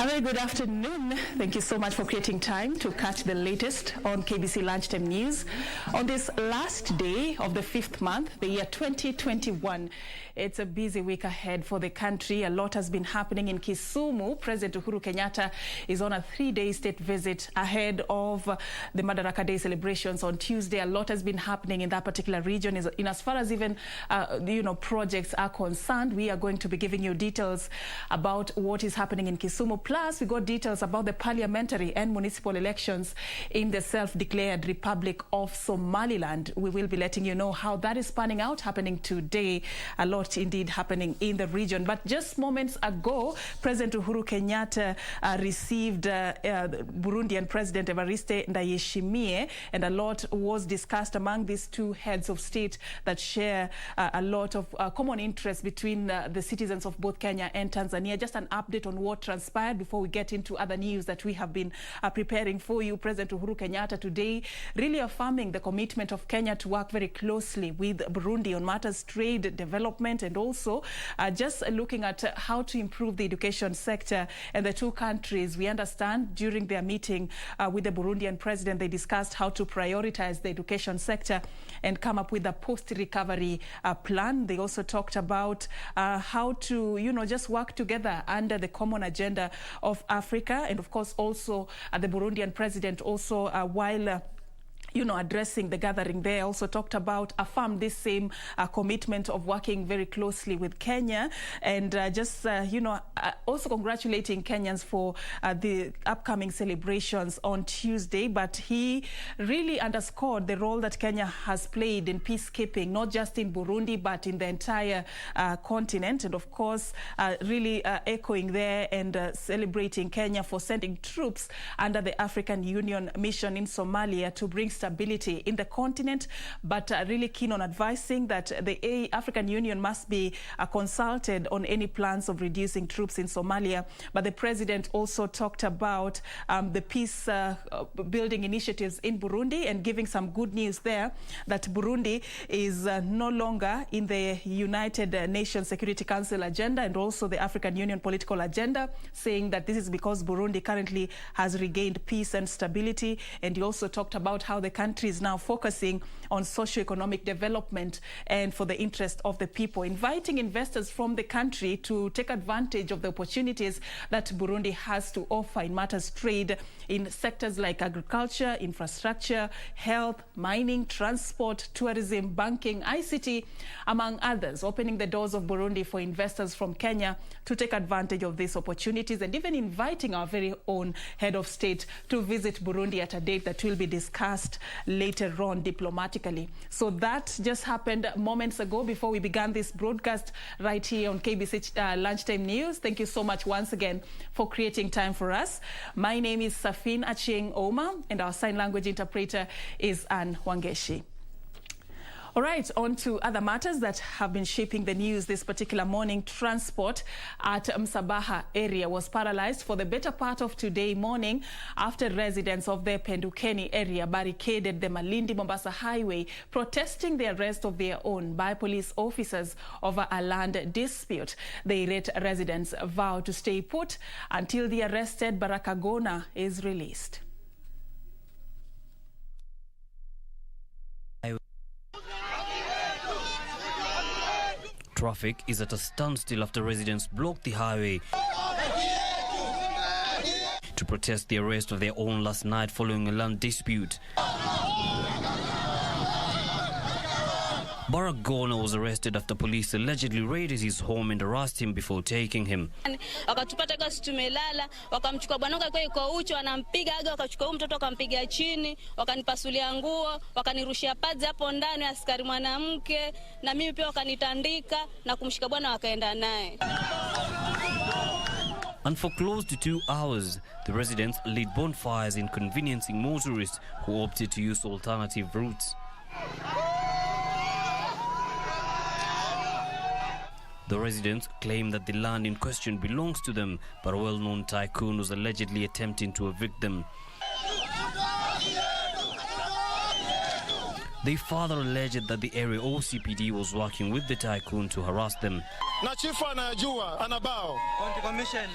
A very good afternoon. Thank you so much for creating time to catch the latest on KBC Lunchtime News. On this last day of the 5th month, the year 2021, it's a busy week ahead for the country. A lot has been happening in Kisumu. President Uhuru Kenyatta is on a 3-day state visit ahead of the MANDERA Day celebrations on Tuesday. A lot has been happening in that particular region. In as far as even projects are concerned, we are going to be giving you details about what is happening in Kisumu. Plus, we got details about the parliamentary and municipal elections in the self-declared Republic of Somaliland. We will be letting you know how that is panning out, happening today. A lot indeed happening in the region. But just moments ago, President Uhuru Kenyatta received Burundian President Evariste Ndayishimiye, and a lot was discussed among these two heads of state that share a lot of common interests between the citizens of both Kenya and Tanzania. Just an update on what transpired before we get into other news that we have been preparing for you. President Uhuru Kenyatta today really affirming the commitment of Kenya to work very closely with Burundi on matters trade, development, and also just looking at how to improve the education sector. And the two countries, we understand, during their meeting with the Burundian president, they discussed how to prioritize the education sector and come up with a post-recovery plan. They also talked about how to, just work together under the common agenda of Africa. And of course, also the Burundian president also, while addressing the gathering there, also talked about, affirmed this same commitment of working very closely with Kenya, and also congratulating Kenyans for the upcoming celebrations on Tuesday. But he really underscored the role that Kenya has played in peacekeeping, not just in Burundi, but in the entire continent. And of course, really echoing there and celebrating Kenya for sending troops under the African Union mission in Somalia to bring stability in the continent, but really keen on advising that the African Union must be consulted on any plans of reducing troops in Somalia. But the president also talked about the peace building initiatives in Burundi, and giving some good news there that Burundi is no longer in the United Nations Security Council agenda and also the African Union political agenda, saying that this is because Burundi currently has regained peace and stability. And he also talked about how the country is now focusing on socio-economic development and for the interest of the people, inviting investors from the country to take advantage of the opportunities that Burundi has to offer in matters trade in sectors like agriculture, infrastructure, health, mining, transport, tourism, banking, ICT, among others, opening the doors of Burundi for investors from Kenya to take advantage of these opportunities, and even inviting our very own head of state to visit Burundi at a date that will be discussed later on diplomatically. So that just happened moments ago before we began this broadcast right here on KBC Lunchtime News. Thank you so much once again for creating time for us. My name is Serfine Achieng Ouma, and our sign language interpreter is Ann Wangeshi. All right, on to other matters that have been shaping the news this particular morning. Transport at Msabaha area was paralyzed for the better part of today morning after residents of the Pendukeni area barricaded the Malindi-Mombasa highway, protesting the arrest of their own by police officers over a land dispute. The irate residents vow to stay put until the arrested Barakagona is released. Traffic is at a standstill after residents blocked the highway to protest the arrest of their own last night following a land dispute. Barakagona was arrested after police allegedly raided his home and harassed him before taking him. Wakatupata kasi tumelala, wakamchukua bwanangu kwa iko uchi, wanampiga aga, wakachukua mtoto wakampiga chini, wakanipasulia nguo, wakanirushia pads hapo ndani, askari mwanamke, na mimi pia wakanitandika na kumshika bwana wakaenda naye. And for close to 2 hours, the residents lit bonfires, inconveniencing motorists who opted to use alternative routes. The residents claim that the land in question belongs to them, but a well-known tycoon was allegedly attempting to evict them. They further alleged that the area OCPD was working with the tycoon to harass them. Na chifu anajua, anabao.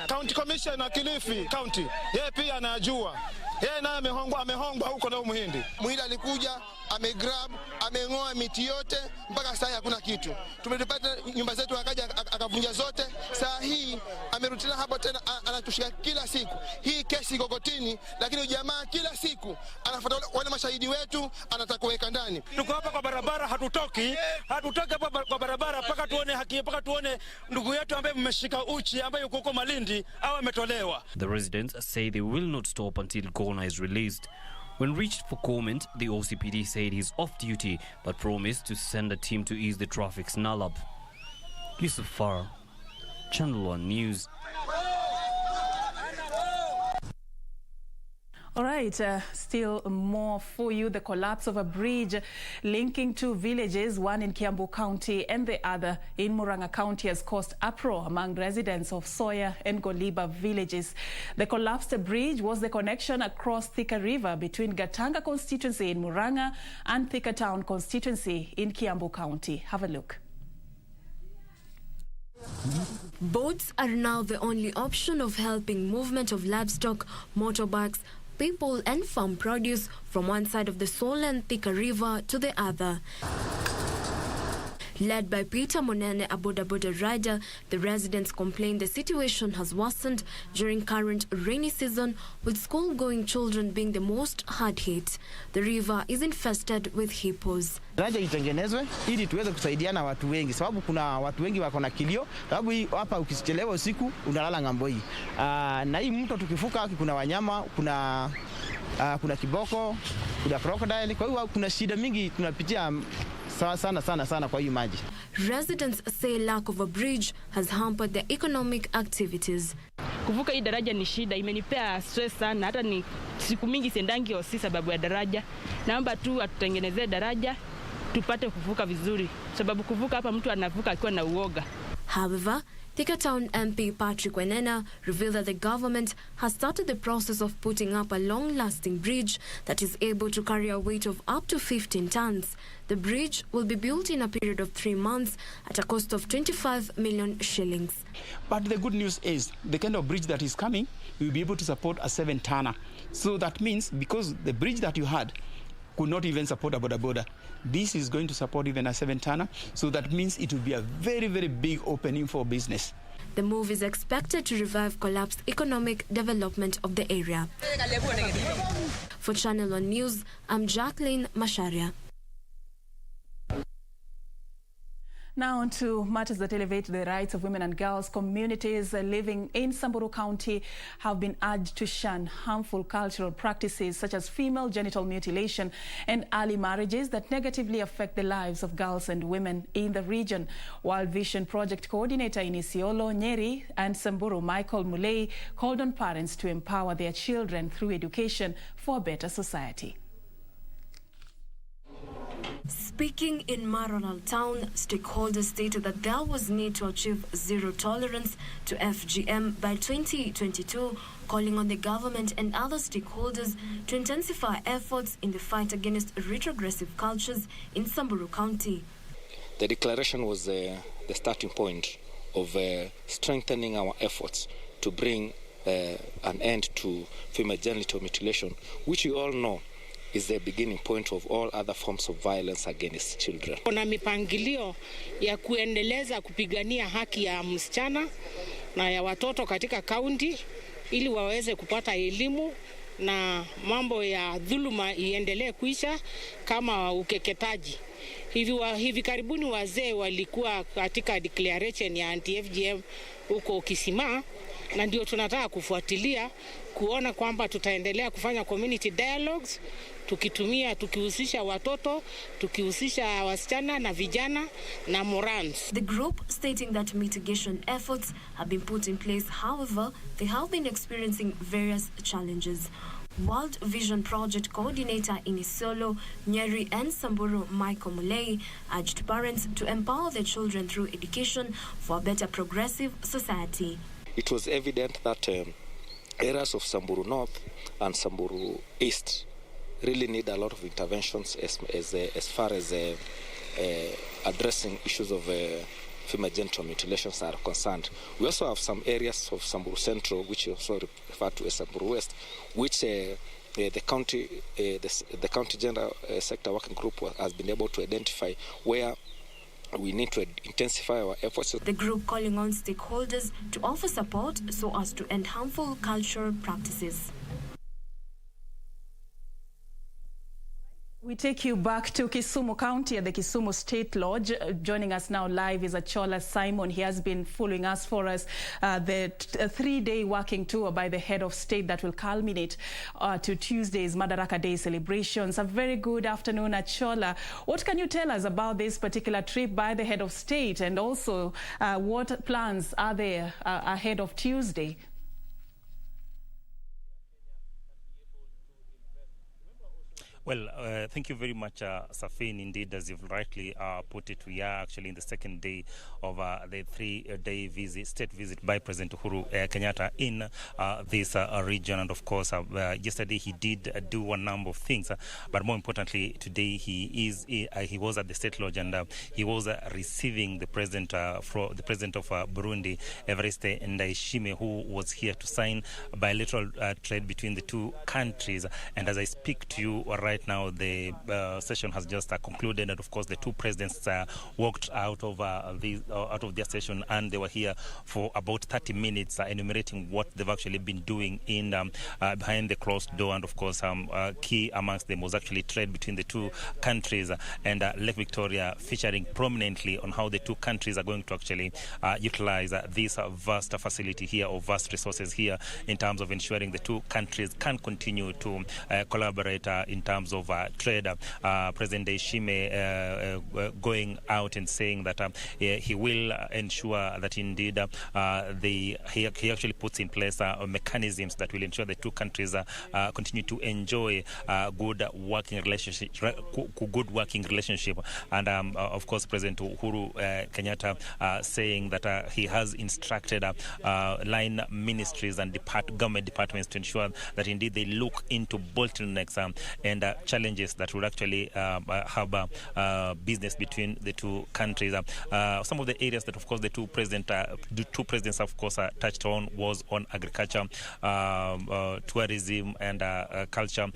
County Commissioner Kilifi County. Yeye pia anajua. Yeye naye amehongwa huko na Muhindi. Muhindi alikuja, amegrab, ameng'oa miti yote mpaka sasa hakuna kitu. Tumepata nyumba zetu akaja akavunja zote. Saa hii amerutina hapo tena anatushika kila siku. Hii kesi iko kotini, lakini jamaa kila siku anafuata wale mashahidi wetu anataka kuweka ndani. Tuko hapa kwa barabara, hatutoki hapa kwa barabara mpaka tuone haki, mpaka tuone ndugu yetu ambaye mmeshika uchi ambaye yuko huko Malindi au ametolewa. The residents say they will not stop until Gona is released. When reached for comment, the OCPD said he's off duty but promised to send a team to ease the traffic snarl-up. Yusuf Farah, Channel 1 News. All right, still more for you. The collapse of a bridge linking two villages, one in Kiambu County and the other in Murang'a County, has caused uproar among residents of Soya and Goliba villages. The collapsed bridge was the connection across Thika River between Gatanga constituency in Murang'a and Thika Town constituency in Kiambu County. Have a look. Boats are now the only option of helping movement of livestock, motorbikes, people and farm produce from one side of the Sola and Thika River to the other. Led by Peter Monene, a boda rider, the residents complain the situation has worsened during current rainy season, with school-going children being the most hard hit. The river is infested with hippos. Daraja itengenezwe ili tuweze kusaidiana watu wengi, sababu kuna watu wengi wako na kilio, sababu hapa ukichelewa usiku unalala ng'ambo hii. Na hii mto tukifuka kuna wanyama, kuna kiboko, kuna crocodile, kwa hiyo kuna shida mingi tunapitia sana kwa hiyo maji. Residents say lack of a bridge has hampered their economic activities. Kuvuka hii daraja ni shida, imenipea stress sana, hata ni siku mingi sendangi osi sababu ya daraja. Naomba tu atutengenezee daraja tupate kuvuka vizuri, sababu kuvuka hapa mtu anavuka akiwa na uoga. However, Thika Town MP Patrick Wenena revealed that the government has started the process of putting up a long-lasting bridge that is able to carry a weight of up to 15 tons. The bridge will be built in a period of 3 months at a cost of 25 million shillings. But the good news is the kind of bridge that is coming will be able to support a 7-tonner. So that means because the bridge that you had could not even support a boda, this is going to support even a 7-tonner. So that means it will be a very, very big opening for business. The move is expected to revive collapsed economic development of the area. For Channel 1 News, I'm Jacqueline Masharia. Now on to matters that elevate the rights of women and girls. Communities living in Samburu County have been urged to shun harmful cultural practices such as female genital mutilation and early marriages that negatively affect the lives of girls and women in the region. World Vision Project Coordinator in Isiolo, Nyeri and Samburu, Michael Mulei, called on parents to empower their children through education for a better society. Speaking in Maralal Town, stakeholders stated that there was need to achieve zero tolerance to FGM by 2022, calling on the government and other stakeholders to intensify efforts in the fight against retrogressive cultures in Samburu County. The declaration was the starting point of strengthening our efforts to bring an end to female genital mutilation, which you all know is the beginning point of all other forms of violence against children. Kuna mipangilio ya kuendeleza kupigania haki ya msichana na ya watoto katika kaunti ili waweze kupata elimu na mambo ya dhuluma iendelee kuisha kama ukeketaji. Hivi karibuni wazee walikuwa katika declaration ya anti-FGM huko Kisima, na ndio tunataka kufuatilia kuona kwamba tutaendelea kufanya community dialogues tukihusisha watoto, tukihusisha wasichana na vijana na morans. The group stating that mitigation efforts have been put in place, however, they have been experiencing various challenges. World Vision Project Coordinator in Isiolo, Nyeri and Samburu, Michael Mulei, urged parents to empower their children through education for a better progressive society. It was evident that areas of Samburu North and Samburu East really need a lot of interventions as far as addressing issues of female genital mutilations are concerned. We also have some areas of Samburu Central, which is also referred to as Samburu West, which the county gender sector working group has been able to identify where we need to intensify our efforts. The group calling on stakeholders to offer support so as to end harmful cultural practices. We take you back to Kisumu County at the Kisumu State Lodge. Joining us now live is Achola Simon. He has been following us for us the three-day working tour by the head of state that will culminate to Tuesday's Madaraka Day celebrations. A very good afternoon, Achola. What can you tell us about this particular trip by the head of state, and also what plans are there ahead of Tuesday? Well, thank you very much, Serfine. Indeed, as you've rightly put it, we are actually in the second day of the three-day state visit by President Uhuru Kenyatta in this region. And of course, yesterday he did do a number of things, but more importantly, today he was at the State Lodge, and he was receiving the president of Burundi, Evariste Ndayishimiye, who was here to sign bilateral trade between the two countries. And as I speak to you right now, the session has just concluded, and of course the two presidents walked out of their session, and they were here for about 30 minutes enumerating what they've actually been doing in behind the closed door. And of course key amongst them was actually trade between the two countries, and Lake Victoria featuring prominently on how the two countries are going to actually utilize this vast facility here, or vast resources here, in terms of ensuring the two countries can continue to collaborate in terms of trade. President Ndayishimiye going out and saying that he will ensure that indeed he actually puts in place mechanisms that will ensure the two countries continue to enjoy good working relationship. And of course, President Uhuru Kenyatta saying that he has instructed line ministries and government departments to ensure that indeed they look into bottlenecks and challenges that would actually have business between the two countries. Some of the areas that, of course, the two presidents, of course, touched on was on agriculture, tourism, and culture,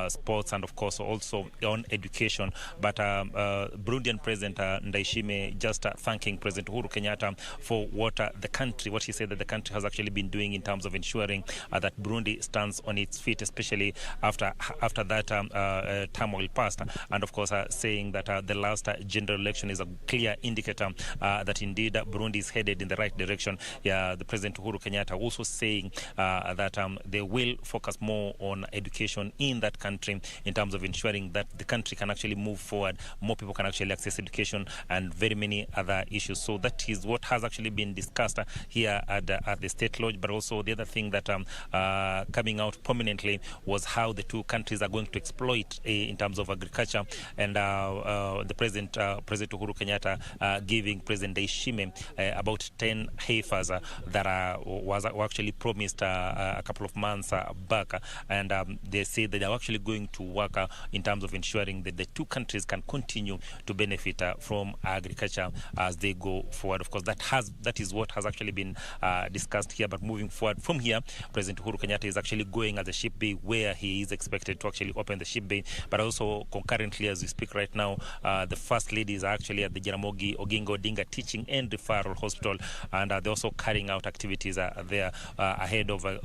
sports, and of course also on education. But Burundian President Ndayishimiye just thanking President Uhuru Kenyatta for what he said that the country has actually been doing in terms of ensuring that Burundi stands on its feet, especially after that turmoil passed, and of course saying that the last general election is a clear indicator that indeed Burundi is headed in the right direction. The President Uhuru Kenyatta also saying that they will focus more on education in that country in terms of ensuring that the country can actually move forward, more people can actually access education, and very many other issues. So that is what has actually been discussed here at the State Lodge. But also the other thing that coming out prominently was how the two countries are going to exploit in terms of agriculture, and the President Uhuru Kenyatta giving President Ndayishimiye about 10 heifers that were actually promised a couple of months back, and they say that they are actually going to work in terms of ensuring that the two countries can continue to benefit from agriculture as they go forward. Of course, that is what has actually been discussed here. But moving forward from here, President Uhuru Kenyatta is actually going at the ship bay, where he is expected to actually open the ship bay. But also concurrently, as we speak right now, the First Lady is actually at the Jaramogi Oginga Odinga Teaching and Referral Hospital, and they're also carrying out activities there ahead of the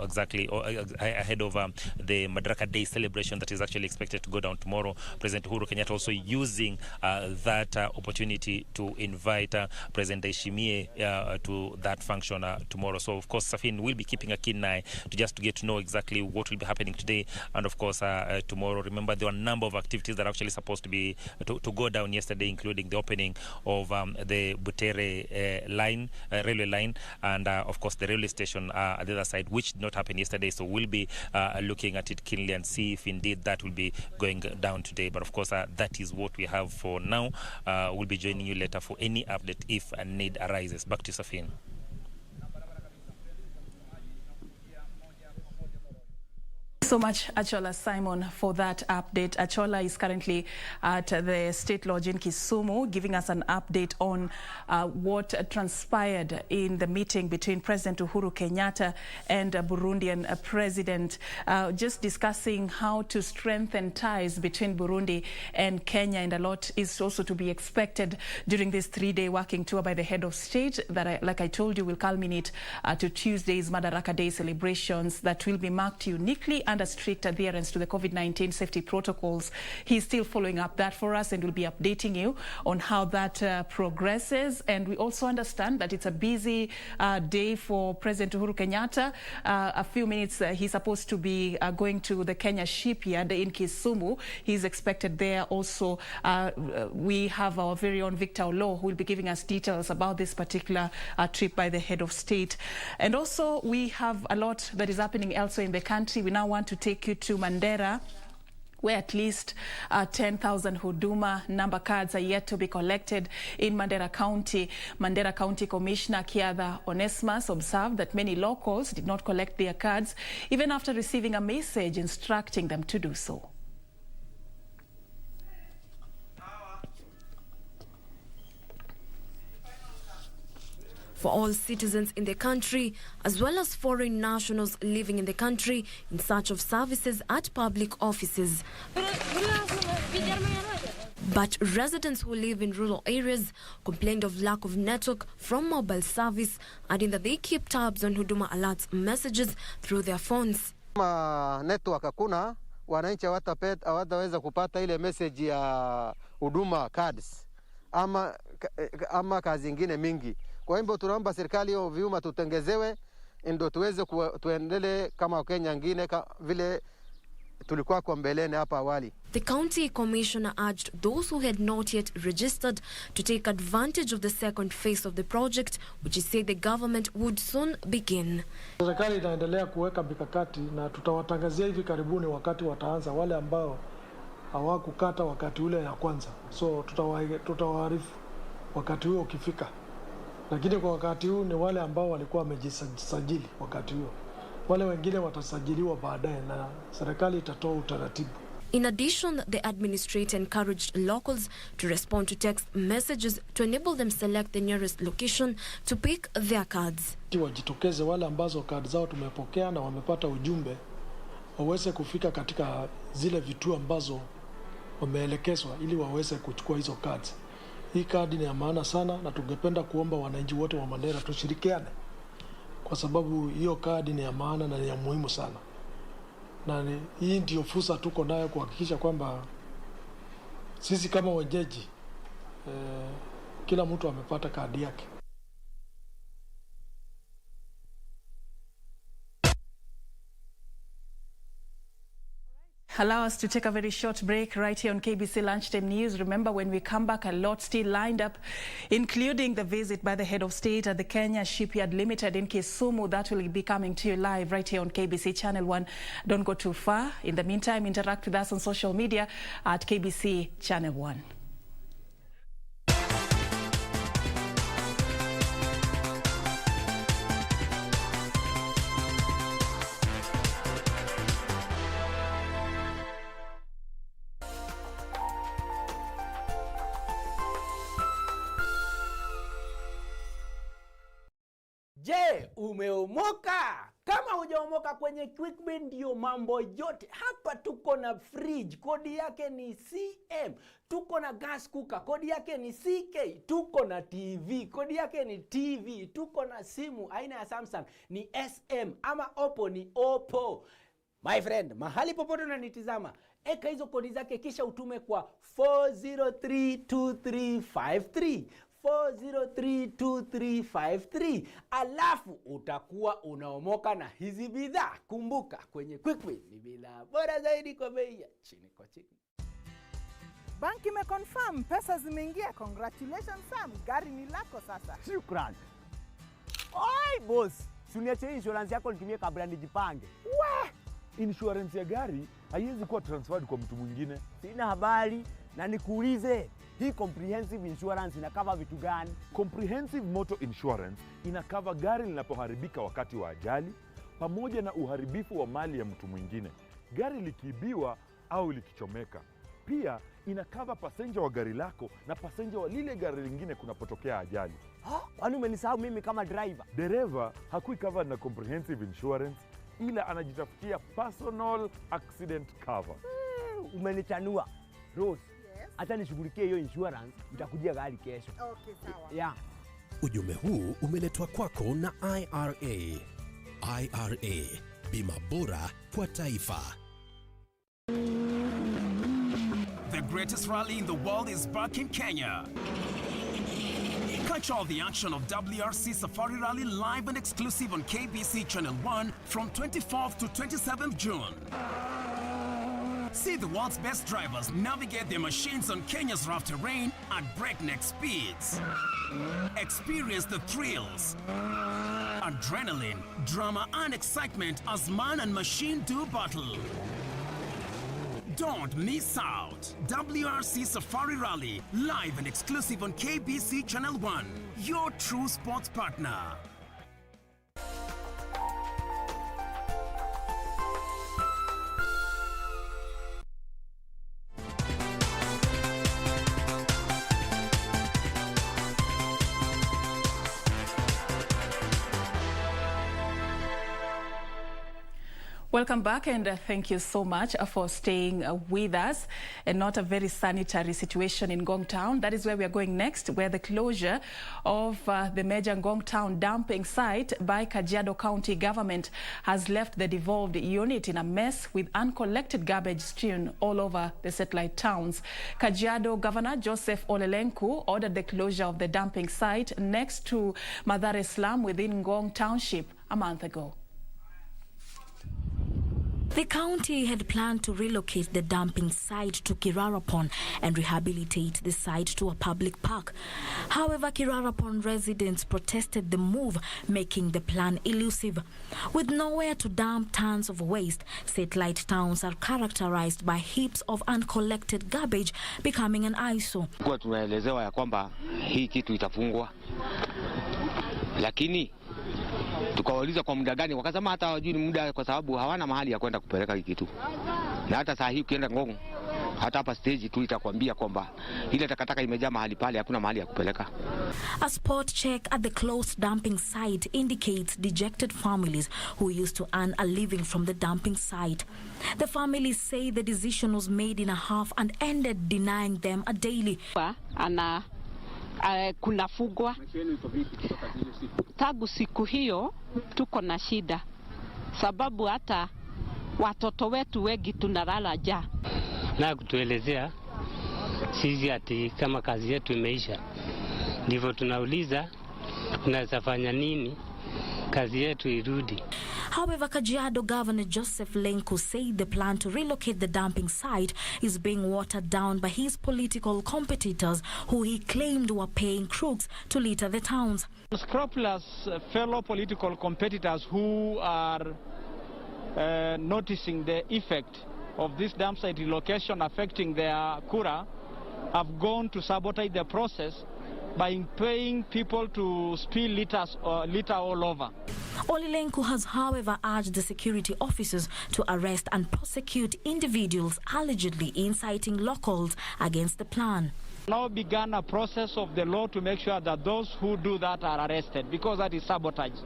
Madaraka Day celebration that is actually expected to go down tomorrow. President Uhuru Kenyatta also using that opportunity to invite President Ndayishimiye to that function tomorrow. So of course, Serfine will be keeping a keen eye to get to know exactly what will be happening today and of course tomorrow. Remember, there were a number of activities that are actually supposed to be to go down yesterday, including the opening of the Butere railway line, and of course the railway station at the other side, which did not happen yesterday. So we'll be looking at it keenly and see if indeed that will be going down today. But of course that is what we have for now. We'll be joining you later for any update if a need arises. Back to Serfine. So much, Achola Simon, for that update. Achola is currently at the State Lodge in Kisumu, giving us an update on what transpired in the meeting between President Uhuru Kenyatta and Burundian President, just discussing how to strengthen ties between Burundi and Kenya, and a lot is also to be expected during this 3-day working tour by the head of state that, like I told you, will culminate to Tuesday's Madaraka Day celebrations that will be marked uniquely under strict adherence to the COVID-19 safety protocols. He's still following up that for us and will be updating you on how that progresses. And we also understand that it's a busy day for President Uhuru Kenyatta. A few minutes, he's supposed to be going to the Kenya shipyard in Kisumu. He's expected there also. We have our very own Victor Olo, who will be giving us details about this particular trip by the head of state. And also, we have a lot that is happening elsewhere in the country. We now want to take you to Mandera, where at least 10,000 HUDUMA number cards are yet to be collected in Mandera County. Mandera County Commissioner Kiatha Onesmus observed that many locals did not collect their cards, even after receiving a message instructing them to do so. For all citizens in the country, as well as foreign nationals living in the country in search of services at public offices. But residents who live in rural areas complained of lack of network from mobile service, adding that they keep tabs on HUDUMA alerts messages through their phones. Network hakuna, wananchi hawataweza kupata ile message ya HUDUMA cards ama kazi nyingine mingi. Kwa hivyo tunaomba serikali hiyo vyuma tutengezewe ndio tuweze tuendelee kama Kenya nyingine vile tulikuwa kwa mbeleni hapa awali. The county commissioner urged those who had not yet registered to take advantage of the second phase of the project, which he said the government would soon begin. Serikali inaendelea kuweka mikakati na tutawatangazia hivi karibuni wakati wataanza wale ambao hawakukata wakati ule ya kwanza. So tutawaarifu wakati huo ukifika. Lakini kwa wakati huu ni wale ambao walikuwa wamejisajili wakati huo. Wale wengine watasajiliwa baadaye na serikali itatoa utaratibu. In addition, the administrator encouraged locals to respond to text messages to enable them select the nearest location to pick their cards. Wajitokeze wale ambazo cards zao tumepokea na wamepata ujumbe waweze kufika katika zile vituo ambazo wameelekezwa ili waweze kuchukua hizo cards. Hii kadi ni ya maana sana na tungependa kuomba wananchi wote wa Mandera tushirikiane kwa sababu hiyo kadi ni ya maana na ni ya muhimu sana. Na hii ndio fursa tuko nayo kuhakikisha kwamba sisi kama wenyeji kila mtu amepata kadi yake. Allow us to take a very short break right here on KBC Lunchtime News. Remember, when we come back, a lot still lined up, including the visit by the head of state at the Kenya Shipyard Limited in Kisumu. That will be coming to you live right here on KBC Channel 1. Don't go too far. In the meantime, interact with us on social media at KBC Channel 1. Je, umeomoka? Kama hujaomoka kwenye QuickBin ndio mambo yote. Hapa tuko na fridge, kodi yake ni CM. Tuko na gas cooker, kodi yake ni CK. Tuko na TV, kodi yake ni TV. Tuko na simu aina ya Samsung ni SM ama Oppo ni Oppo. My friend, mahali popote unanitizama, eka hizo kodi zake kisha utume kwa 4032353. 4032353. Alafu utakuwa unaomoka na hizi bidhaa. Kumbuka, kwenye QuickBin ni bidhaa bora zaidi kwa bei ya chini kwa chini. Banki imeconfirm pesa zimeingia. Congratulations Sam, gari ni lako sasa. Shukran. Oi boss, suniache insurance yako nitumie kabla nijipange. We, insurance ya gari haiwezi kuwa transferred kwa mtu mwingine. Sina habari na nikuulize, hii comprehensive insurance inakava vitu gani? Comprehensive motor insurance inakava gari linapoharibika wakati wa ajali pamoja na uharibifu wa mali ya mtu mwingine. gari likiibiwa au likichomeka. Pia ina cover passenger wa gari lako na passenger wa lile gari lingine kunapotokea ajali. Kwani umenisahau mimi kama driver? Dereva hakui covered na comprehensive insurance, ila anajitafutia personal accident cover. Umenichanua. Rose, hata nishughulikie hiyo insurance, nitakujia gari kesho. Okay, sawa. Yeah. Ujumbe huu umeletwa kwako na IRA. IRA, bima bora kwa taifa. The greatest rally in the world is back in Kenya. Catch all the action of WRC Safari Rally live and exclusive on KBC Channel 1 from 24th to 27th June. See the world's best drivers navigate their machines on Kenya's rough terrain at breakneck speeds. Experience the thrills, adrenaline, drama and excitement as man and machine do battle. Don't miss out. WRC Safari Rally, live and exclusive on KBC Channel 1, your true sports partner. Welcome back, and thank you so much for staying with us. And not a very sanitary situation in Ngong Town. That is where we are going next, where the closure of the major Ngong Town dumping site by Kajiado County government has left the devolved unit in a mess with uncollected garbage strewn all over the satellite towns. Kajiado Governor Joseph Olelenku ordered the closure of the dumping site next to Mathare Slum within Ngong Township a month ago. The county had planned to relocate the dumping site to Kirarapon and rehabilitate the site to a public park. However, Kirarapon residents protested the move, making the plan elusive. With nowhere to dump tons of waste, satellite towns are characterized by heaps of uncollected garbage becoming an eyesore. Kwa tunaelezewa ya kwamba hii kitu itafungwa, lakini tukawauliza kwa muda gani, wakasema hata hawajui ni muda kwa sababu hawana mahali ya kwenda kupeleka kitu. Na hata saa hii ukienda Ngong, hata hapa stage tu itakwambia kwamba ile takataka imejaa mahali pale, hakuna mahali ya kupeleka. A spot check at the closed dumping site indicates dejected families who used to earn a living from the dumping site. The families say the decision was made in a half and ended denying them a daily. Kunafugwa. Tangu siku hiyo tuko na shida, sababu hata watoto wetu wengi tunalala njaa. Na kutuelezea sisi ati kama kazi yetu imeisha, ndivyo tunauliza tunaweza fanya nini kazi yetu irudi. However, Kajiado Governor Joseph Lenku said the plan to relocate the dumping site is being watered down by his political competitors, who he claimed were paying crooks to litter the towns. Scrupulous fellow political competitors who are noticing the effect of this dump site relocation affecting their kura have gone to sabotage the process by paying people to spill litter all over. Olelenku has, however, urged the security officers to arrest and prosecute individuals allegedly inciting locals against the plan. Now began a process of the law to make sure that those who do that are arrested, because that is sabotage,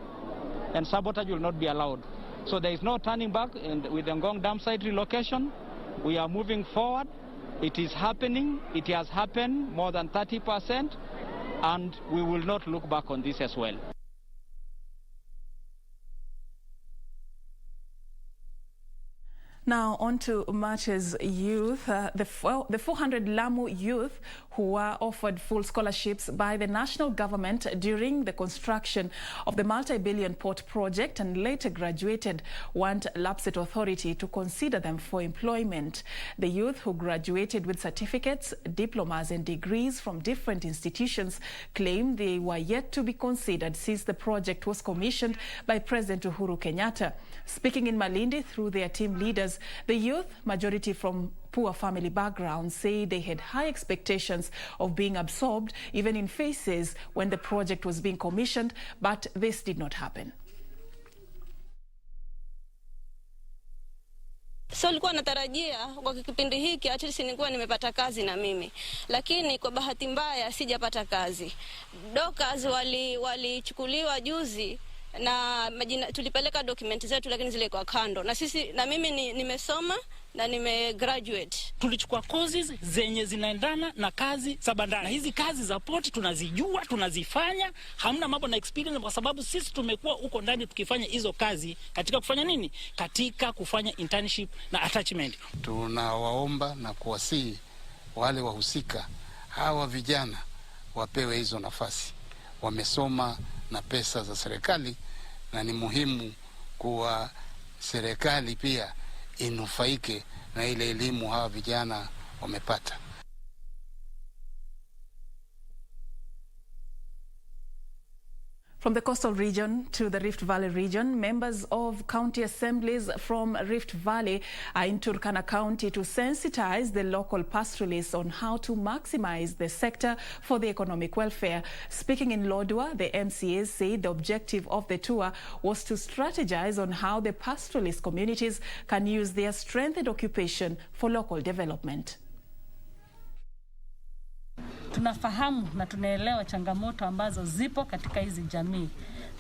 and sabotage will not be allowed. So there is no turning back with the Ngong dam site relocation. We are moving forward. It is happening. It has happened more than 30%, and we will not look back on this as well. Now on to March's youth. The 400 Lamu youth who were offered full scholarships by the national government during the construction of the multi-billion port project and later graduated want Lapset Authority to consider them for employment. The youth who graduated with certificates, diplomas and degrees from different institutions claim they were yet to be considered since the project was commissioned by President Uhuru Kenyatta. Speaking in Malindi through their team leaders, the youth, majority from poor family backgrounds, say they had high expectations of being absorbed even in phases when the project was being commissioned, but this did not happen. So nilikuwa natarajia kwa kipindi hiki at least nilikuwa nimepata kazi na mimi. Lakini kwa bahati mbaya sijapata kazi. Dockers walichukuliwa juzi na tulipeleka dokumenti zetu lakini zile kwa kando. Na mimi nimesoma na nimegraduate. Tulichukua courses zenye zinaendana na kazi za bandari. Hizi kazi za port tunazijua, tunazifanya, hamna mambo na experience kwa sababu sisi tumekuwa huko ndani tukifanya hizo kazi katika kufanya nini? Katika kufanya internship na attachment. Tunawaomba na kuwasihi wale wahusika hawa vijana wapewe hizo nafasi. Wamesoma na pesa za serikali na ni muhimu kuwa serikali pia inufaike na ile elimu hawa vijana wamepata. From the coastal region to the Rift Valley region, members of county assemblies from Rift Valley are in Turkana County to sensitize the local pastoralists on how to maximize the sector for the economic welfare. Speaking in Lodwar, the MCAs said the objective of the tour was to strategize on how the pastoralist communities can use their strengthened occupation for local development. Tunafahamu na tunaelewa changamoto ambazo zipo katika hizi jamii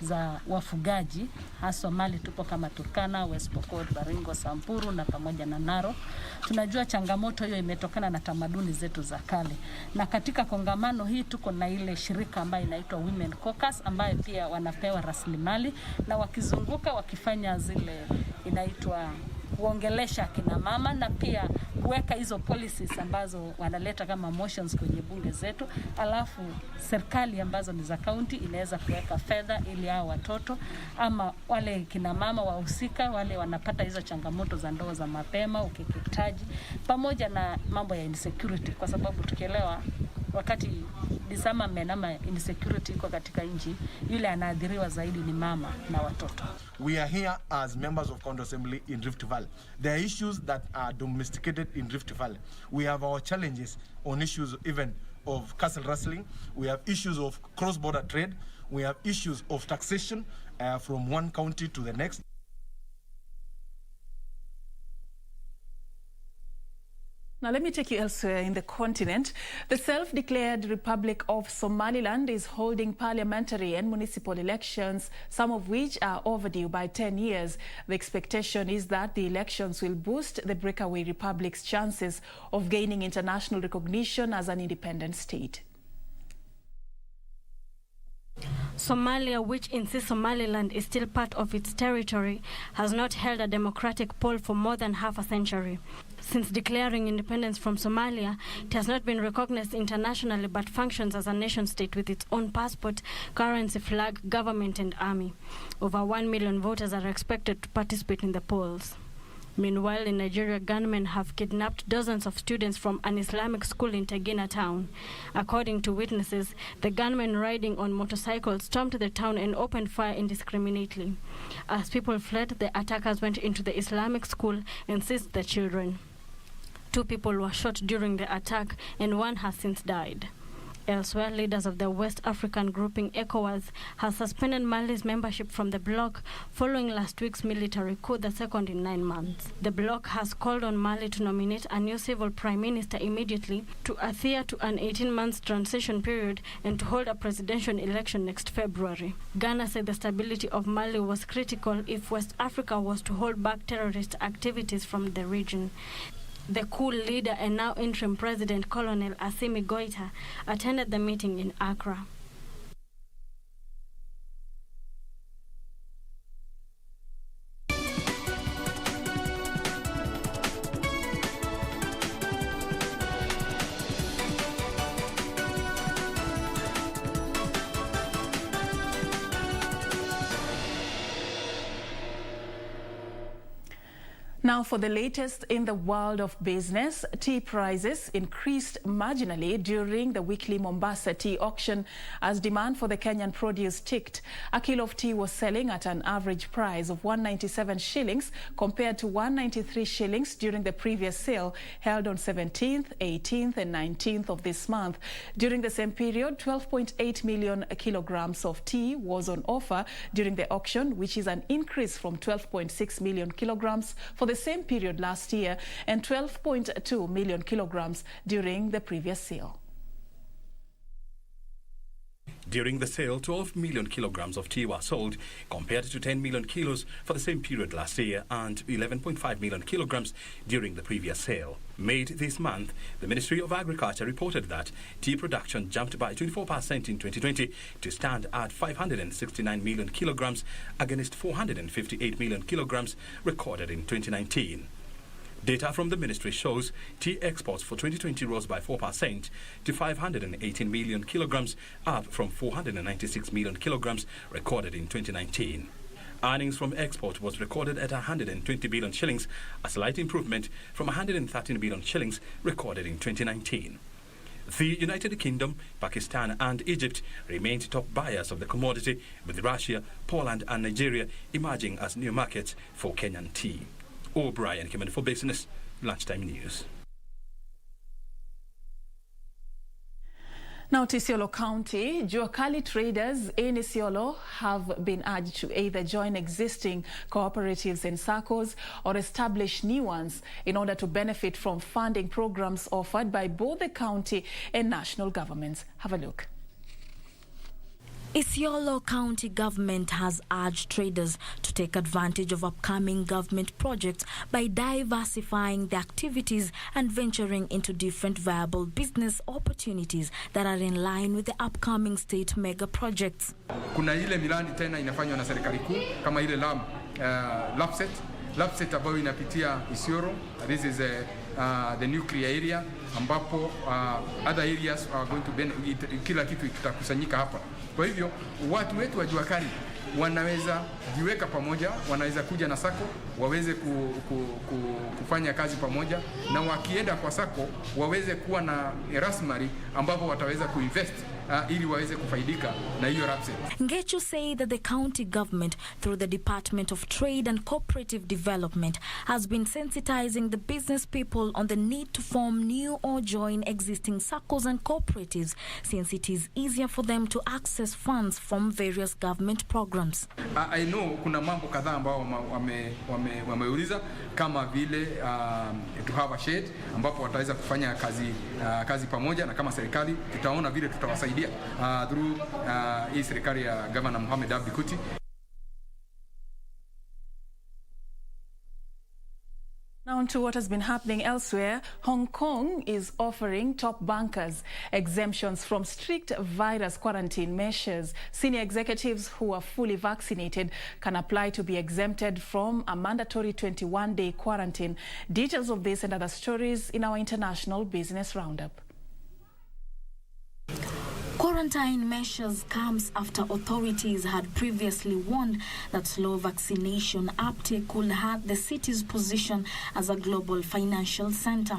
za wafugaji, hasa mali tupo kama Turkana, West Pokot, Baringo, Samburu na pamoja na Naro. Tunajua changamoto hiyo imetokana na tamaduni zetu za kale. Na katika kongamano hii tuko na ile shirika ambayo inaitwa Women Caucus ambayo pia wanapewa rasilimali na wakizunguka wakifanya zile inaitwa kuongelesha kina mama na pia kuweka hizo policies ambazo wanaleta kama motions kwenye bunge zetu, alafu serikali ambazo ni za county inaweza kuweka fedha ili hao watoto ama wale kina mama wahusika wale wanapata hizo changamoto za ndoa za mapema, ukeketaji pamoja na mambo ya insecurity, kwa sababu tukielewa wakati disama menama insecurity iko katika nchi, yule anaadhiriwa zaidi ni mama na watoto. We are here as members of County Assembly in Rift Valley. There are issues that are domesticated in Rift Valley. We have our challenges on issues even of castle rustling. We have issues of cross-border trade. We have issues of taxation from one county to the next. Now let me take you elsewhere in the continent. The self-declared Republic of Somaliland is holding parliamentary and municipal elections, some of which are overdue by 10 years. The expectation is that the elections will boost the breakaway republic's chances of gaining international recognition as an independent state. Somalia, which insists Somaliland is still part of its territory, has not held a democratic poll for more than half a century. Since declaring independence from Somalia, it has not been recognized internationally but functions as a nation-state with its own passport, currency, flag, government and army. Over 1 million voters are expected to participate in the polls. Meanwhile, in Nigeria, gunmen have kidnapped dozens of students from an Islamic school in Tegina town. According to witnesses, the gunmen riding on motorcycles stormed the town and opened fire indiscriminately. As people fled, the attackers went into the Islamic school and seized the children. 2 people were shot during the attack and 1 has since died. Elsewhere, leaders of the West African grouping ECOWAS have suspended Mali's membership from the bloc following last week's military coup, the second in 9 months. The bloc has called on Mali to nominate a new civil prime minister immediately, to adhere to an 18-month transition period, and to hold a presidential election next February. Ghana said the stability of Mali was critical if West Africa was to hold back terrorist activities from the region. The coup leader and now interim president, Colonel Assimi Goita, attended the meeting in Accra. Now for the latest in the world of business, tea prices increased marginally during the weekly Mombasa tea auction as demand for the Kenyan produce ticked. A kilo of tea was selling at an average price of 197 shillings compared to 193 shillings during the previous sale held on 17th, 18th and 19th of this month. During the same period, 12.8 million kilograms of tea was on offer during the auction, which is an increase from 12.6 million kilograms for the same period last year and 12.2 million kilograms during the previous sale. During the sale, 12 million kilograms of tea were sold, compared to 10 million kilos for the same period last year and 11.5 million kilograms during the previous sale. Made this month, the Ministry of Agriculture reported that tea production jumped by 24% in 2020 to stand at 569 million kilograms against 458 million kilograms recorded in 2019. Data from the ministry shows tea exports for 2020 rose by 4% to 518 million kilograms, up from 496 million kilograms recorded in 2019. Earnings from export was recorded at 120 billion shillings, a slight improvement from 113 billion shillings recorded in 2019. The United Kingdom, Pakistan and Egypt remained top buyers of the commodity, with Russia, Poland and Nigeria emerging as new markets for Kenyan tea. O'Brien Kimani for Business, Lunchtime News. Now to Isiolo County, Juakali traders in Isiolo have been urged to either join existing cooperatives and SACCOs or establish new ones in order to benefit from funding programs offered by both the county and national governments. Have a look. Isiolo County government has urged traders to take advantage of upcoming government projects by diversifying the activities and venturing into different viable business opportunities that are in line with the upcoming state mega projects. Kuna ile miradi tena inafanywa na serikali kuu kama ile LAPSSET ambayo inapitia Isiolo. This is the nuclear area ambapo other areas are going to benefit, kila kitu kitakusanyika hapa. Kwa hivyo watu wetu wa Juakali wanaweza jiweka pamoja, wanaweza kuja na SACCO, waweze kufanya kazi pamoja, na wakienda kwa SACCO waweze kuwa na rasilimali ambapo wataweza kuinvest ili waweze kufaidika na hiyo LAPSSET. Ngechu say that the county government, through the Department of Trade and Cooperative Development, has been sensitizing the business people on the need to form new or join existing SACCOs and cooperatives, since it is easier for them to access funds from various government programs. I know kuna mambo kadhaa ambao wameuliza kama vile to have a shed ambapo wataweza kufanya kazi pamoja, na kama serikali tutaona vile tutawasaidia through hii serikali ya Governor Mohamed Abdi Kuti. Now on to what has been happening elsewhere. Hong Kong is offering top bankers exemptions from strict virus quarantine measures. Senior executives who are fully vaccinated can apply to be exempted from a mandatory 21-day quarantine. Details of this and other stories in our International Business Roundup. Quarantine measures comes after authorities had previously warned that slow vaccination uptake could hurt the city's position as a global financial center.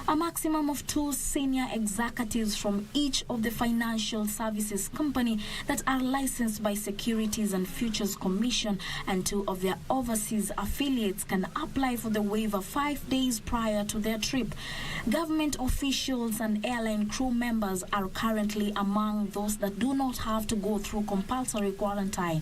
A maximum of 2 senior executives from each of the financial services company that are licensed by Securities and Futures Commission and 2 of their overseas affiliates can apply for the waiver 5 days prior to their trip. Government officials and airline crew members are currently among those that do not have to go through compulsory quarantine.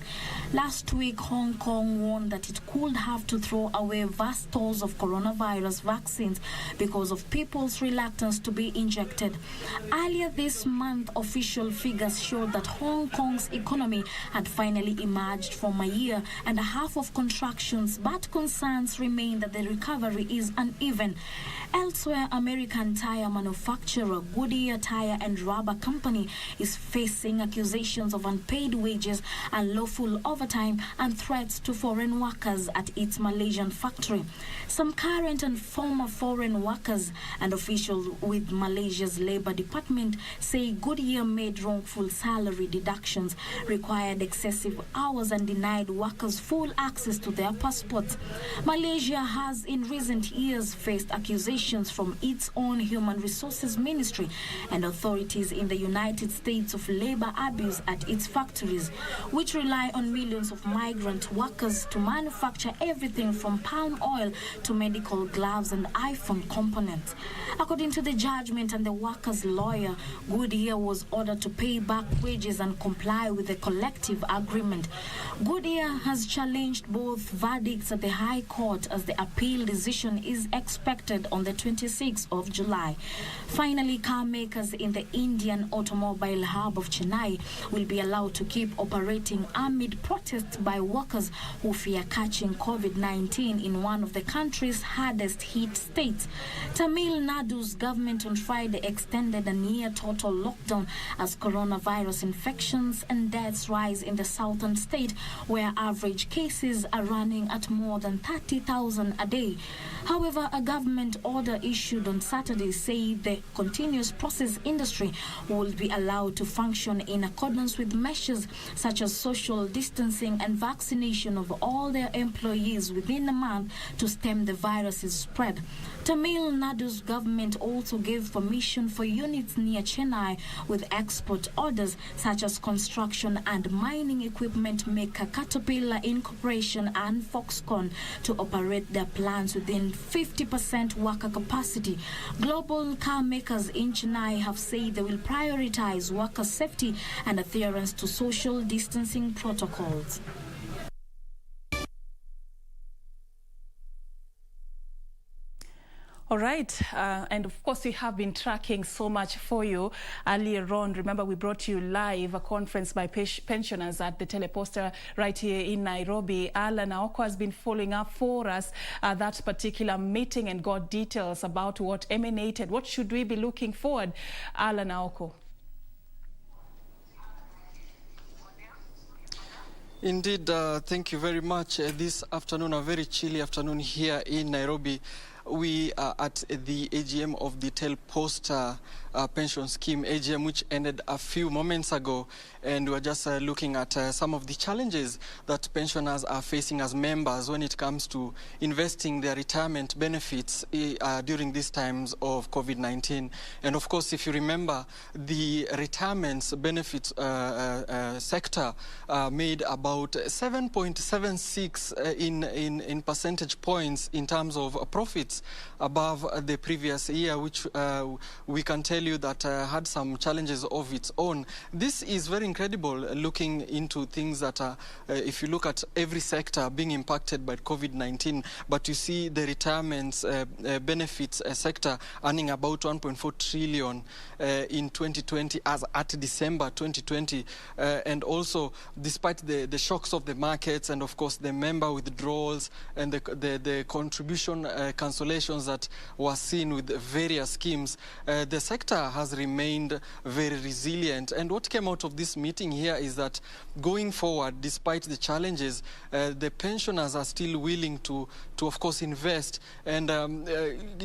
Last week, Hong Kong warned that it could have to throw away vast stores of coronavirus vaccines because of people's reluctance to be injected. Earlier this month, official figures showed that Hong Kong's economy had finally emerged from a year and a half of contractions, but concerns remain that the recovery is uneven. Elsewhere, American tire manufacturer Goodyear Tire and Rubber Company is facing accusations of unpaid wages, unlawful overtime, and threats to foreign workers at its Malaysian factory. Some current and former foreign workers and officials with Malaysia's Labour Department say Goodyear made wrongful salary deductions, required excessive hours, and denied workers full access to their passports. Malaysia has in recent years faced accusations from its own Human Resources Ministry and authorities in the United States of labor abuse at its factories, which rely on millions of migrant workers to manufacture everything from palm oil to medical gloves and iPhone components. According to the judgment and the workers' lawyer, Goodyear was ordered to pay back wages and comply with the collective agreement. Goodyear has challenged both verdicts at the High Court as the appeal decision is expected on the 26th of July. Finally, car makers in the Indian automobile hub of Chennai will be allowed to keep operating amid protests by workers who fear catching COVID-19 in one of the country's hardest hit states. Tamil Nadu's government on Friday extended a near total lockdown as coronavirus infections and deaths rise in the southern state, where average cases are running at more than 30,000 a day. However, a government order issued on Saturday said the continuous process industry will be allowed to function in accordance with measures such as social distancing and vaccination of all their employees within a month to stem the virus's spread. Tamil Nadu's government also gave permission for units near Chennai with export orders such as construction and mining equipment maker Caterpillar Incorporation and Foxconn to operate their plants within 50% worker capacity. Global car makers in Chennai have said they will prioritize worker safety and adherence to social distancing protocols. All right, and of course we have been tracking so much for you earlier on. Remember, we brought you live a conference by pensioners at the Teleposter right here in Nairobi. Alan Aoko has been following up for us that particular meeting and got details about what emanated. What should we be looking forward, Alan Aoko? Indeed, thank you very much. This afternoon, a very chilly afternoon here in Nairobi. We are at the AGM of the Teleposter pension scheme, AGM which ended a few moments ago, and we're just looking at some of the challenges that pensioners are facing as members when it comes to investing their retirement benefits during these times of COVID-19. And of course, if you remember, the retirement benefits sector made about 7.76 in percentage points in terms of profits above the previous year, which we can tell you that had some challenges of its own. This is very incredible looking into things that if you look at every sector being impacted by COVID-19, but you see the retirement benefits sector earning about 1.4 trillion in 2020 as at December 2020. And also, despite the shocks of the markets and of course the member withdrawals and the contribution cancellations that were seen with various schemes, the sector has remained very resilient. And what came out of this meeting here is that going forward, despite the challenges, the pensioners are still willing to of course invest. And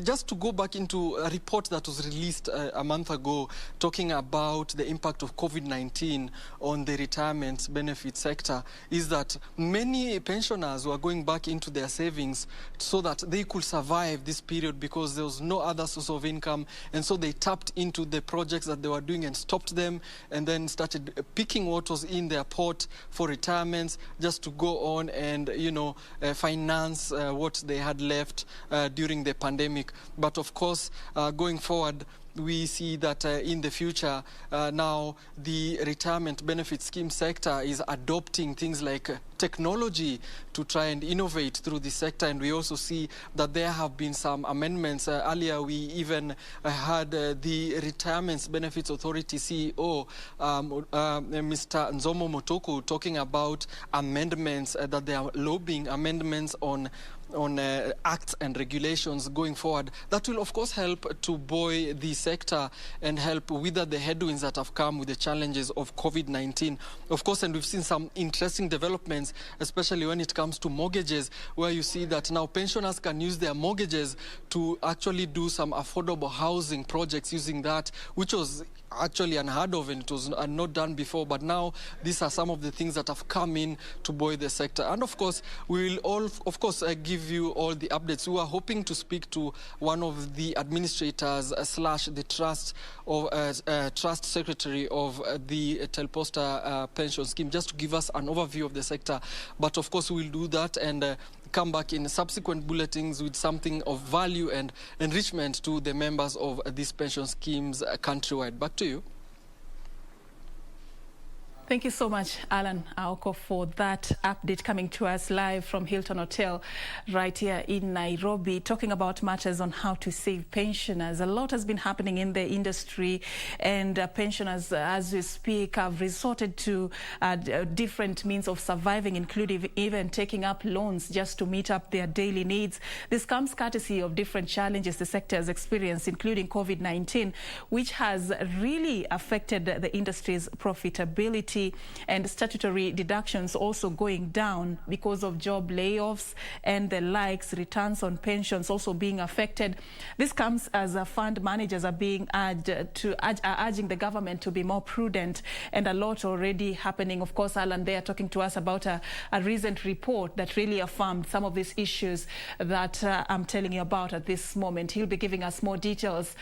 just to go back into a report that was released a month ago talking about the impact of COVID-19 on the retirement benefit sector, is that many pensioners were going back into their savings so that they could survive this period because there was no other source of income, and so they tapped into the projects that they were doing and stopped them, and then started picking what was in their pot for retirements just to go on and finance what they had left during the pandemic. But of course, going forward, we see that in the future, now the retirement benefit scheme sector is adopting things like technology to try and innovate through the sector. And we also see that there have been some amendments. Earlier, we even had the Retirement Benefits Authority CEO, Mr. Nzomo Motoku, talking about amendments that they are lobbying, amendments on acts and regulations going forward that will of course help to buoy the sector and help wither the headwinds that have come with the challenges of COVID-19. Of course, and we've seen some interesting developments, especially when it comes to mortgages, where you see that now pensioners can use their mortgages to actually do some affordable housing projects using that, which was actually unheard of and it was not done before. But now these are some of the things that have come in to buoy the sector. And of course, we will all, of course, give you all the updates. We are hoping to speak to one of the administrators slash the trust secretary of the Telposta pension scheme, just to give us an overview of the sector. But of course, we'll do that and come back in subsequent bulletins with something of value and enrichment to the members of these pension schemes countrywide. Back to you. Thank you so much, Alan Aoko, for that update coming to us live from Hilton Hotel right here in Nairobi, talking about matters on how to save pensioners. A lot has been happening in the industry, and pensioners, as we speak, have resorted to different means of surviving, including even taking up loans just to meet up their daily needs. This comes courtesy of different challenges the sector has experienced, including COVID-19, which has really affected the industry's profitability, and statutory deductions also going down because of job layoffs and the likes, returns on pensions also being affected. This comes as fund managers are being urging the government to be more prudent, and a lot already happening. Of course, Alan, they are talking to us about a recent report that really affirmed some of these issues that I'm telling you about at this moment. He'll be giving us more details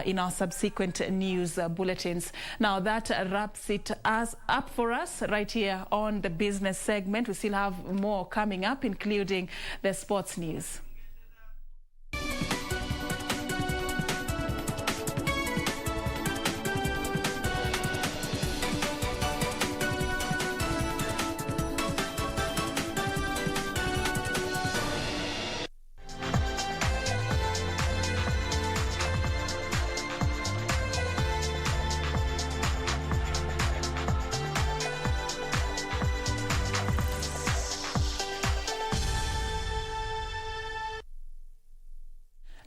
in our subsequent news bulletins. Now, that wraps it up for us right here on the business segment. We still have more coming up, including the sports news.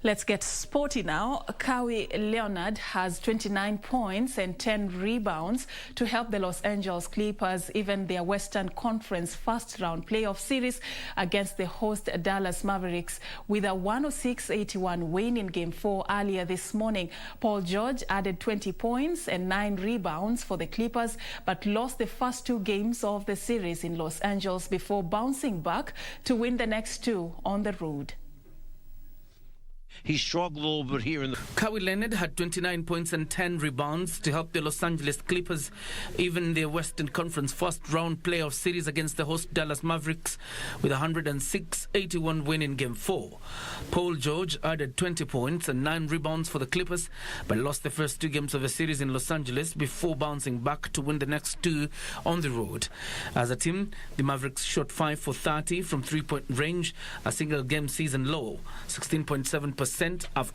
Let's get sporty now. Kawhi Leonard has 29 points and 10 rebounds to help the Los Angeles Clippers even their Western Conference first-round playoff series against the host Dallas Mavericks with a 106-81 win in Game 4 earlier this morning. Paul George added 20 points and 9 rebounds for the Clippers, but lost the first 2 games of the series in Los Angeles before bouncing back to win the next 2 on the road. He struggled a little bit here in the... Kawhi Leonard had 29 points and 10 rebounds to help the Los Angeles Clippers even their Western Conference first-round playoff series against the host Dallas Mavericks with a 106-81 win in Game 4. Paul George added 20 points and 9 rebounds for the Clippers, but lost the first 2 games of the series in Los Angeles before bouncing back to win the next 2 on the road. As a team, the Mavericks shot 5 for 30 from 3-point range, a single-game season low, 16.7% after